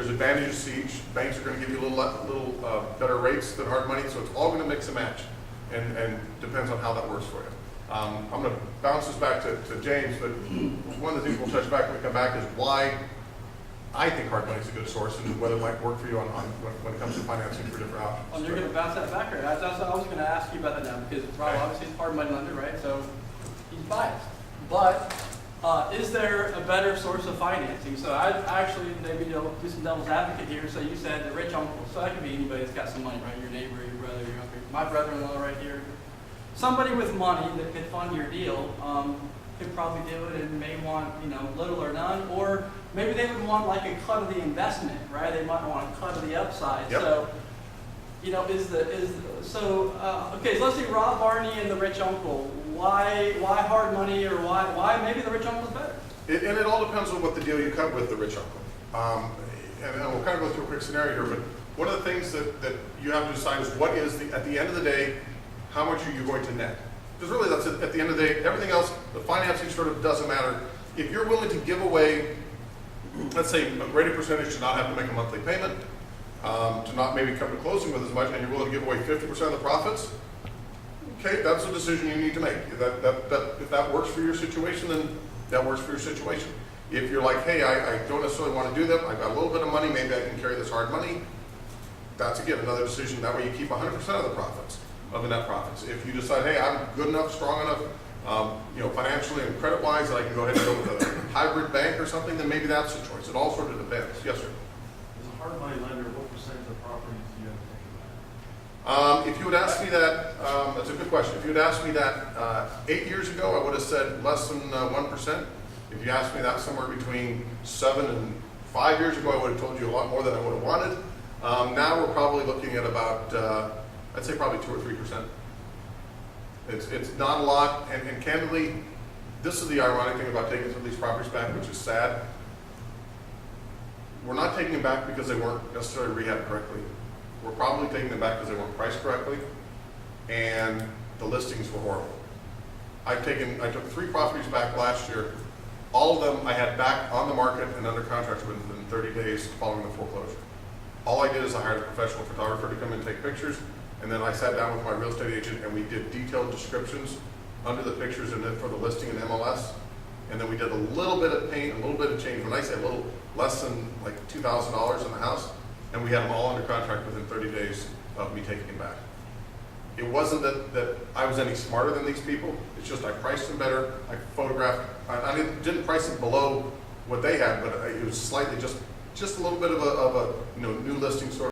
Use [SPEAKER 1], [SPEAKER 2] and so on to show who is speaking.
[SPEAKER 1] There's advantages to each. Banks are going to give you a little better rates than hard money, so it's all going to mix and match, and depends on how that works for you. I'm going to bounce this back to James, but one of the things we'll touch back when we come back is why I think hard money is a good source and whether it might work for you on when it comes to financing for different options.
[SPEAKER 2] Well, you're going to bounce that back, right? I was going to ask you about that now because Rob obviously is a hard money lender, right? So he's biased. But is there a better source of financing? So I actually maybe do some devil's advocate here. So you said the rich uncle. So that could be anybody that's got some money, right? Your neighbor, your brother, your uncle, my brother-in-law right here. Somebody with money that could fund your deal could probably do it and may want, little or none, or maybe they would want like a cut of the investment, right? They might want a cut of the upside.
[SPEAKER 1] Yep.
[SPEAKER 2] So, okay, so let's see Rob, Barney, and the rich uncle. Why hard money, or why maybe the rich uncle is better?
[SPEAKER 1] And it all depends on what the deal you cut with the rich uncle. And we'll kind of go through a quick scenario here, but one of the things that you have to decide is what is at the end of the day, how much are you going to net? Because really that's it. At the end of the day, everything else, the financing sort of doesn't matter. If you're willing to give away, let's say, a greater percentage to not have to make a monthly payment, to not maybe come to closing with as much, and you're willing to give away 50% of the profits, okay, that's a decision you need to make. If that works for your situation, then that works for your situation. If you're like, hey, I don't necessarily want to do that, I've got a little bit of money, maybe I can carry this hard money, that's again another decision. That way you keep 100% of the profits, of the net profits. If you decide, hey, I'm good enough, strong enough, financially and credit-wise, that I can go ahead and go with a hybrid bank or something, then maybe that's the choice. It all sort of depends. Yes, sir.
[SPEAKER 3] As a hard money lender, what percentage of properties do you have to take about?
[SPEAKER 1] If you would ask me that, that's a good question. If you had asked me that 8 years ago, I would have said less than 1%. If you asked me that somewhere between 7 and 5 years ago, I would have told you a lot more than I would have wanted. Now we're probably looking at about, I'd say probably 2 or 3%. It's not a lot, and candidly, this is the ironic thing about taking some of these properties back, which is sad. We're not taking them back because they weren't necessarily rehabbed correctly. We're probably taking them back because they weren't priced correctly, and the listings were horrible. I took 3 properties back last year. All of them I had back on the market and under contract within 30 days following the foreclosure. All I did is I hired a professional photographer to come and take pictures, and then I sat down with my real estate agent and we did detailed descriptions under the pictures and then for the listing in MLS. And then we did a little bit of paint, a little bit of change. When I say a little, less than like $2,000 in the house, and we had them all under contract within 30 days of me taking them back. It wasn't that I was any smarter than these people. It's just I priced them better. I photographed. I didn't price them below what they had, but it was slightly just a little bit of a new listing sort of.